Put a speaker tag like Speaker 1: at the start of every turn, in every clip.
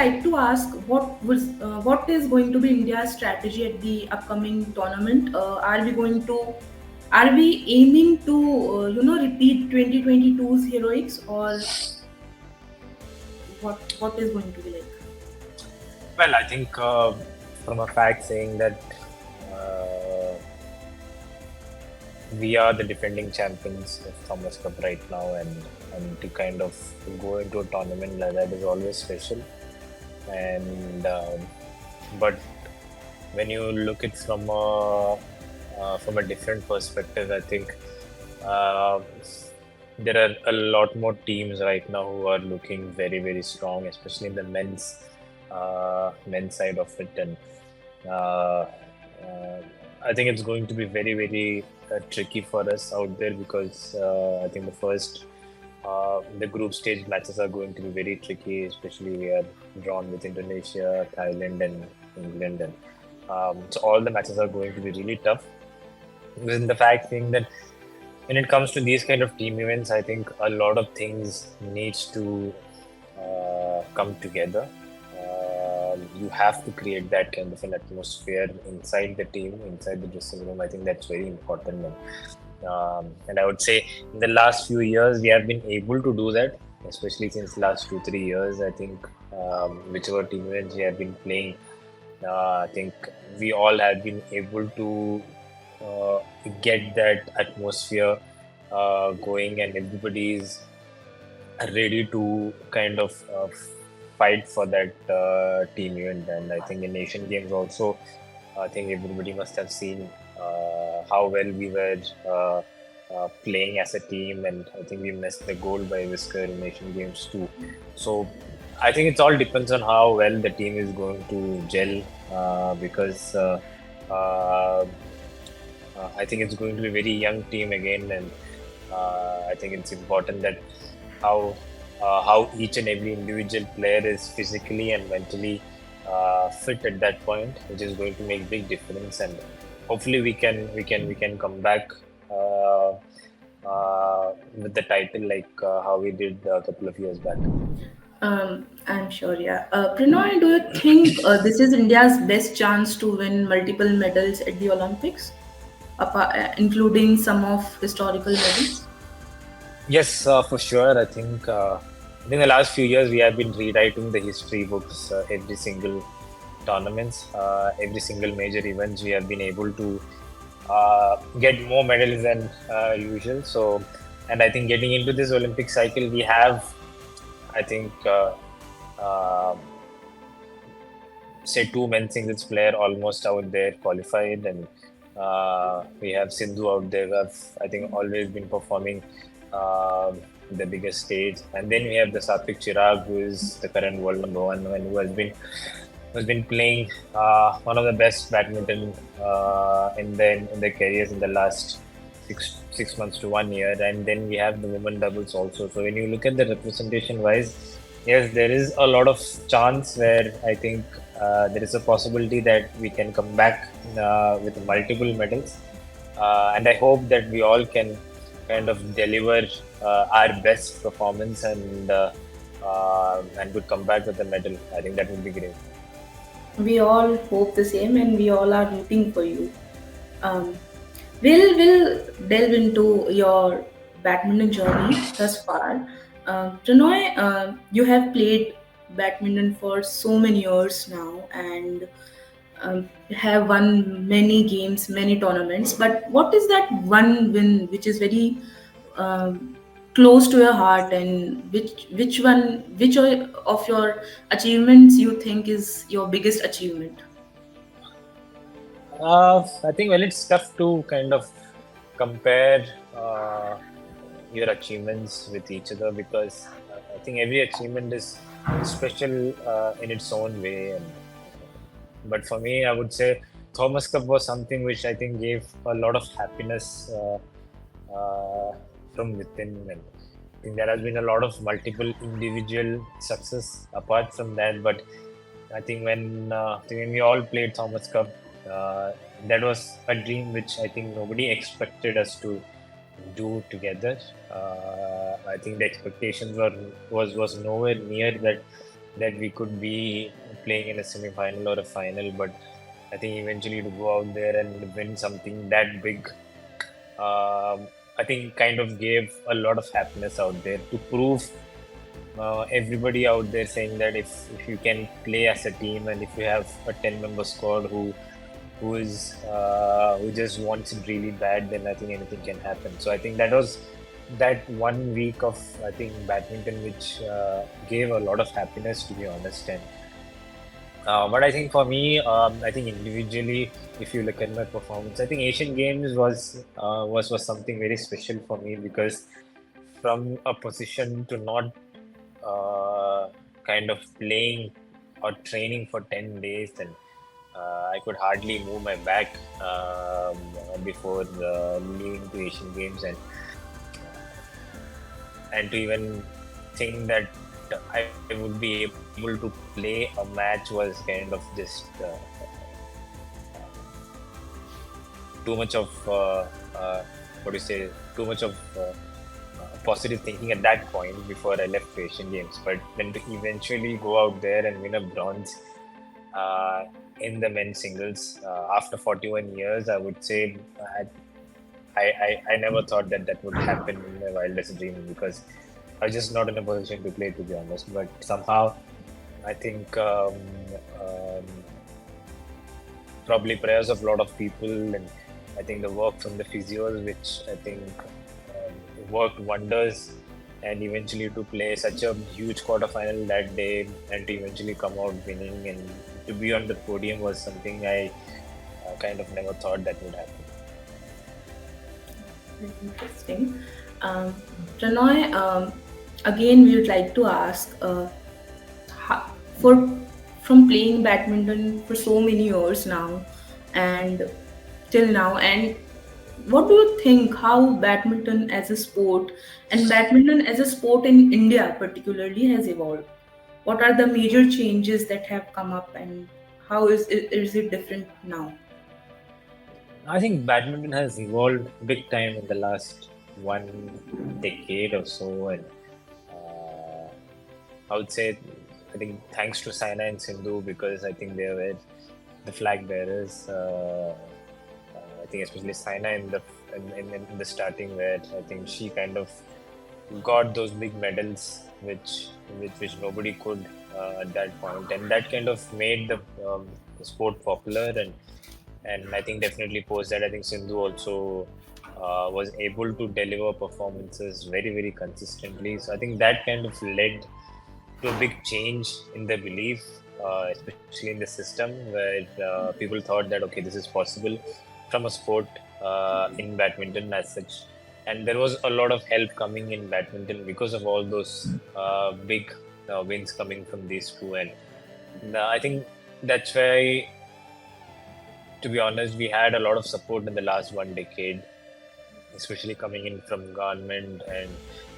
Speaker 1: like to ask what is going to be India's strategy at the upcoming tournament? Are we aiming to repeat 2022's heroics, or what is going to be like?
Speaker 2: Well, I think from a fact saying that uh, we are the defending champions of Thomas Cup right now, and to kind of go into a tournament like that is always special. And but when you look it from a different perspective, I think uh, there are a lot more teams right now who are looking very very strong, especially in the men's side of it, and uh, uh, I think it's going to be very very tricky for us out there because I think the group stage matches are going to be very tricky, especially we are drawn with Indonesia, Thailand, and England, and so all the matches are going to be really tough. With the fact being that when it comes to these kind of team events, I think a lot of things needs to come together. You have to create that kind of an atmosphere inside the team, inside the dressing room. I think that's very important. And I would say in the last few years, we have been able to do that, especially since last 2-3 years. I think whichever team events we have been playing, I think we all have been able to uh, get that atmosphere going, and everybody is ready to kind of fight for that team event. And I think in Asian Games also, I think everybody must have seen how well we were playing as a team, and I think we missed the goal by whisker in Asian Games too. So I think it all depends on how well the team is going to gel because uh, I think it's going to be a very young team again, and I think it's important that how how each and every individual player is physically and mentally fit at that point, which is going to make big difference. And hopefully we can come back with the title like how we did a couple of years back.
Speaker 1: I'm sure, yeah. Prinoy, do you think this is India's best chance to win multiple medals at the Olympics, including some of historical medals?
Speaker 2: Yes, for sure. I think the last few years we have been rewriting the history books. Every single tournaments, every single major events, we have been able to get more medals than usual. So, and I think getting into this Olympic cycle, we have, I think, uh, say two men singles player almost out there qualified, and we have Sindhu out there who have, I think, always been performing the biggest stage. And then we have the Satvik Chirag, who is the current world number one and who has been playing one of the best badminton in their careers in the last six months to 1 year. And then we have the women doubles also. So when you look at the representation wise, yes, there is a lot of chance where I think there is a possibility that we can come back with multiple medals. And I hope that we all can kind of deliver our best performance and would come back with a medal. I think that would be great.
Speaker 1: We all hope the same, and we all are rooting for you. Um, we'll delve into your badminton journey thus far. Pranoy, you have played badminton for so many years now, and have won many games, many tournaments. But what is that one win which is very um, close to your heart, and which of your achievements you think is your biggest achievement?
Speaker 2: I think well, it's tough to kind of compare your achievements with each other because I think every achievement is special in its own way. But for me, I would say Thomas Cup was something which I think gave a lot of happiness from within. And I think there has been a lot of multiple individual success apart from that. But I think when we all played Thomas Cup, uh, that was a dream which I think nobody expected us to do together. I think the expectations was nowhere near that that we could be playing in a semi-final or a final, but I think eventually to go out there and win something that big, I think kind of gave a lot of happiness out there to prove everybody out there saying that if you can play as a team and if you have a 10-member squad who just wants it really bad, then I think anything can happen. So I think that was that 1 week of I think badminton which gave a lot of happiness, to be honest. And but I think for me, I think individually, if you look at my performance, I think Asian Games was something very special for me because from a position to not kind of playing or training for 10 days, and I could hardly move my back before leaving to Asian Games, and to even think that I would be able to play a match was kind of just too much of what do you say, too much of positive thinking at that point before I left Asian Games. But then to eventually go out there and win a bronze uh, in the men's singles after 41 years, I would say I never thought that that would happen in my wildest dream because I was just not in a position to play, to be honest. But somehow, I think um, probably prayers of a lot of people, and I think the work from the physios, which I think worked wonders, and eventually to play such a huge quarterfinal that day, and to eventually come out winning and to be on the podium was something I kind of never thought that would happen.
Speaker 1: Very interesting. Um, Prannoy, again, we would like to ask, for from playing badminton for so many years now, and till now, and what do you think how badminton as a sport and badminton as a sport in India particularly has evolved? What are the major changes that have come up, and how is it different now?
Speaker 2: I think badminton has evolved big time in the last 1 decade or so, and uh, I would say I think thanks to Saina and Sindhu because I think they were the flag bearers. I think especially Saina in the starting where I think she kind of got those big medals which nobody could at that point, and that kind of made the sport popular, and I think definitely post that I think Sindhu also was able to deliver performances very consistently. So I think that kind of led to a big change in the belief, especially in the system, where people thought that okay, this is possible from a sport in badminton as such. And there was a lot of help coming in badminton because of all those big wins coming from these two. And I think that's why, to be honest, we had a lot of support in the last 1 decade, especially coming in from government and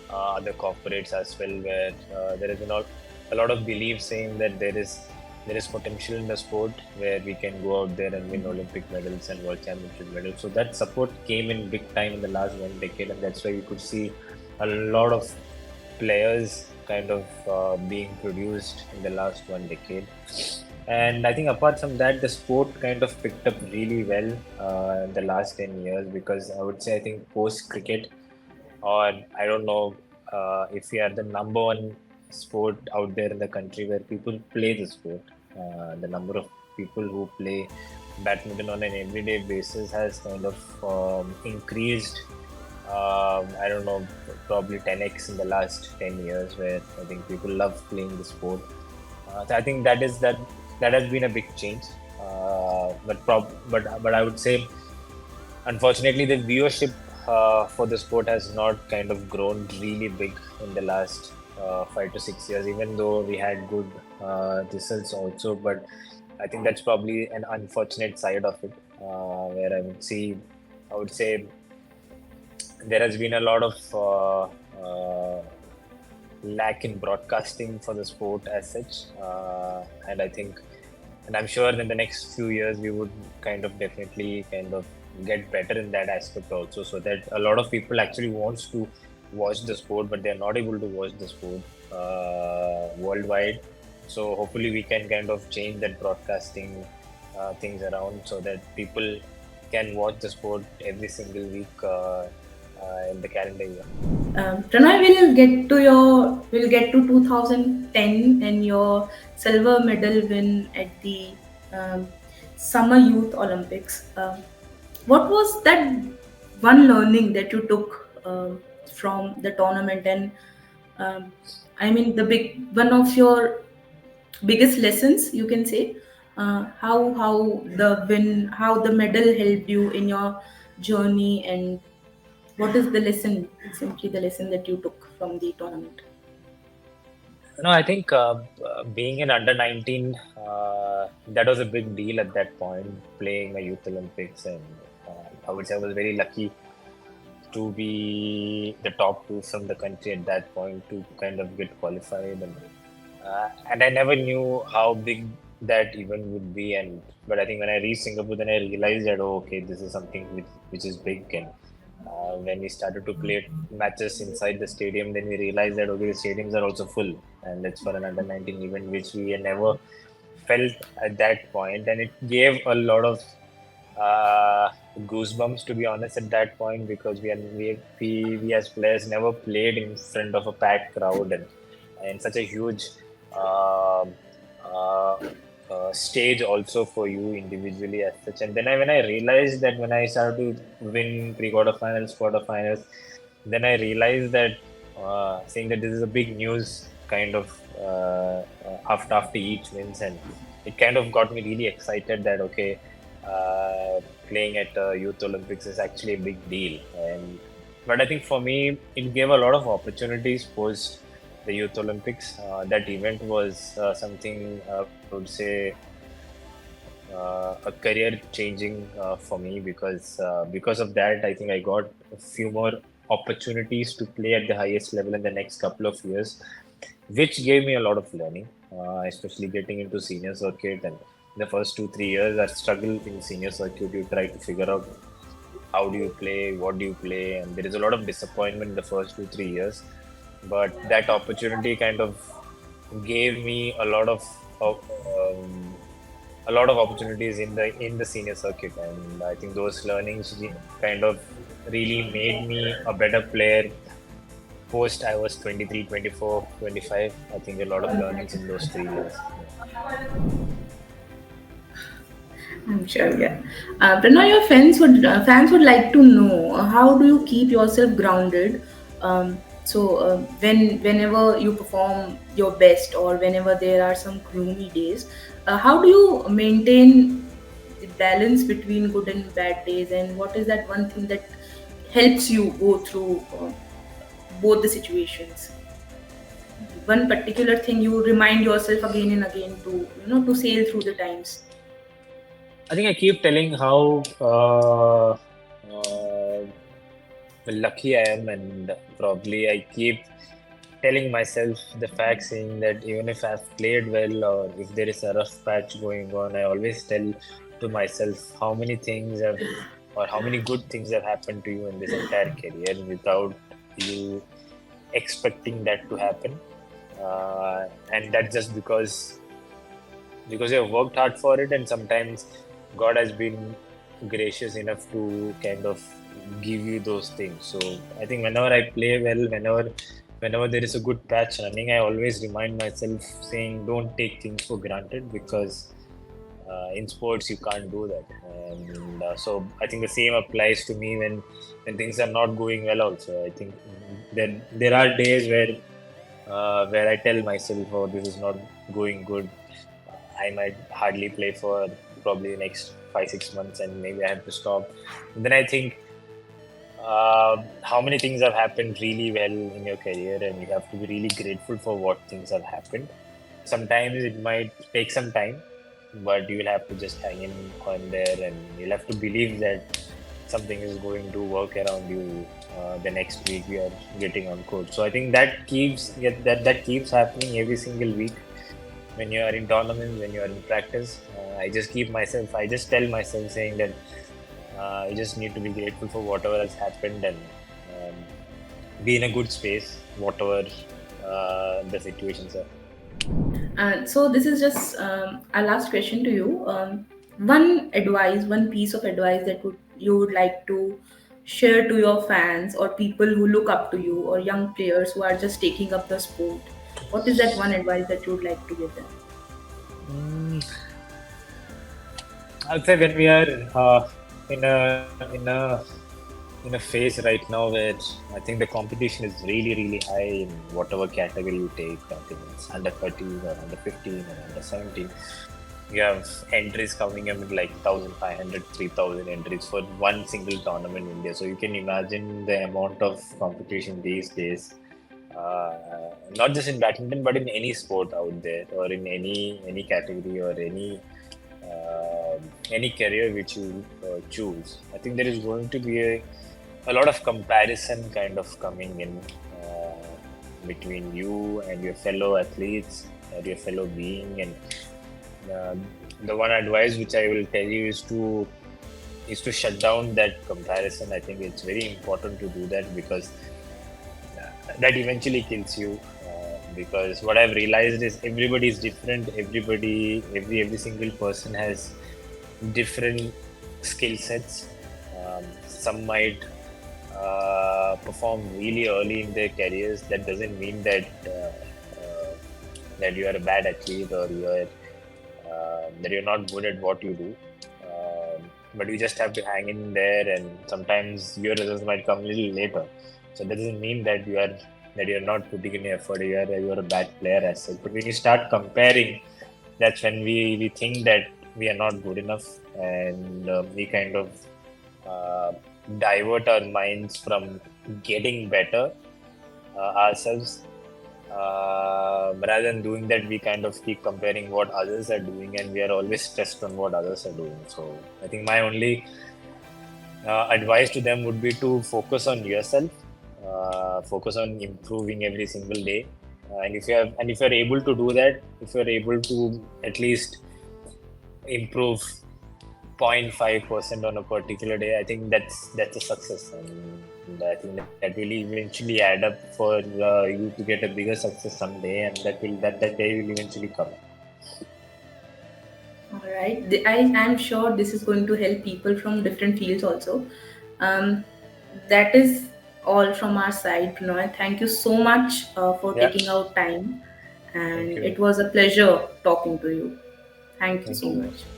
Speaker 2: other corporates as well, where there is a lot of belief saying that there is potential in the sport where we can go out there and win Olympic medals and World Championship medals. So that support came in big time in the last 1 decade, and that's why you could see a lot of players kind of being produced in the last 1 decade. And I think apart from that, the sport kind of picked up really well in the last 10 years because I would say I think post cricket, or I don't know if we are the number 1 sport out there in the country where people play the sport. The number of people who play badminton on an everyday basis has kind of increased. I don't know, probably 10x in the last 10 years, where I think people love playing the sport. So I think that has been a big change. But I would say unfortunately, the viewership for the sport has not kind of grown really big in the last 5 to 6 years, even though we had good results also. But I think that's probably an unfortunate side of it, where I would say there has been a lot of lack in broadcasting for the sport as such, and I think, and I'm sure in the next few years we would kind of definitely kind of get better in that aspect also, so that a lot of people actually wants to watch the sport, but they're not able to watch the sport worldwide. So hopefully we can kind of change that broadcasting things around so that people can watch the sport every single week in the calendar year.
Speaker 1: Pranay, will get to 2010 and your silver medal win at the um, Summer Youth Olympics. What was that one learning that you took from the tournament, and um, I mean the big one of your biggest lessons, you can say, how the medal helped you in your journey, and what is the lesson, simply the lesson that you took from the tournament?
Speaker 2: No, I think being in under 19, that was a big deal at that point, playing a Youth Olympics. And I would say I was very lucky to be the top two from the country at that point to kind of get qualified. And I never knew how big that event would be. But I think when I reached Singapore, then I realized that, oh, okay, this is something which is big. And when we started to play matches inside the stadium, then we realized that, okay, the stadiums are also full. And that's for an under 19 event, which we had never felt at that point. And it gave a lot of uh, goosebumps, to be honest, at that point, because we as players never played in front of a packed crowd and such a huge um uh, stage also for you individually as such. And then when I realized that when I started to win pre-quarterfinals, quarterfinals, then I realized that saying that this is a big news kind of after each wins, and it kind of got me really excited that okay, uh, playing at Youth Olympics is actually a big deal. And but I think for me, it gave a lot of opportunities post the Youth Olympics. That event was something I would say a career changing for me because of that. I think I got a few more opportunities to play at the highest level in the next couple of years, which gave me a lot of learning, especially getting into senior circuit. And the first 2 3 years, I struggled in senior circuit. You try to figure out how do you play, what do you play, and there is a lot of disappointment in the first 2 3 years. But that opportunity kind of gave me of a lot of opportunities in the senior circuit, and I think those learnings kind of really made me a better player post I was 23, 24, 25. I think a lot of learnings in those 3 years. Yeah.
Speaker 1: I'm sure, yeah. But now your fans would like to know, how do you keep yourself grounded? Whenever you perform your best, or whenever there are some gloomy days, how do you maintain the balance between good and bad days? And what is that one thing that helps you go through both the situations? One particular thing you remind yourself again and again to, to sail through the times.
Speaker 2: I think I keep telling how lucky I am, and probably I keep telling myself the fact, saying that even if I've played well or if there is a rough patch going on, I always tell to myself how many things have or how many good things have happened to you in this entire career without you expecting that to happen. And that's just because you have worked hard for it, and sometimes God has been gracious enough to kind of give you those things. So I think whenever I play well, whenever there is a good patch running, I always remind myself saying don't take things for granted, because in sports you can't do that. And so I think the same applies to me when things are not going well also. I think there are days where I tell myself, oh, this is not going good. I might hardly play for probably the next 5 6 months, and maybe I have to stop. And then I think how many things have happened really well in your career, and you have to be really grateful for what things have happened. Sometimes it might take some time, but you will have to just hang in on there, and you'll have to believe that something is going to work around you. The next week we are getting on court, so I think that keeps happening every single week when you are in tournaments, when you are in practice. I just tell myself saying that you just need to be grateful for whatever has happened, and um, be in a good space, whatever the situations are.
Speaker 1: So this is just our last question to you. One advice, one piece of advice that you would like to share to your fans or people who look up to you or young players who are just taking up the sport. What is that one advice that you would like to give them?
Speaker 2: Mm, I'd say when we are in a in a phase right now where I think the competition is really high in whatever category you take. I think it's under 13 or under 15 or under 17. You have entries coming in with like 1,500, 3,000 entries for one single tournament in India. So you can imagine the amount of competition these days. Not just in badminton, but in any sport out there, or in any category or uh, any career which you choose. I think there is going to be a lot of comparison kind of coming in between you and your fellow athletes, or your fellow being, and uh, the one advice which I will tell you is to shut down that comparison. I think it's very important to do that because that eventually kills you. Because what I've realized is everybody is different. Every single person has different skill sets. Some might perform really early in their careers. That doesn't mean that you are a bad athlete, or that you're not good at what you do. But you just have to hang in there, and sometimes your results might come a little later. So that doesn't mean that you're not putting in effort. You're a bad player as such. But when you start comparing, that's when we think that we are not good enough, and we kind of uh, divert our minds from getting better ourselves. Rather than doing that, we kind of keep comparing what others are doing, and we are always stressed on what others are doing. So I think my only advice to them would be to focus on yourself, focus on improving every single day. And if you're able to do that, if you're able to at least improve 0.5% on a particular day, I think that's a success, and I think that will eventually add up for you to get a bigger success someday, and that day will eventually come.
Speaker 1: All right. I'm sure this is going to help people from different fields also. Um, that is all from our side, Prannoy. Thank you so much for
Speaker 2: Yeah,
Speaker 1: taking out time.
Speaker 2: thank
Speaker 1: And
Speaker 2: you,
Speaker 1: it was a pleasure talking to you. Thank you
Speaker 2: thank
Speaker 1: so
Speaker 2: you.
Speaker 1: much.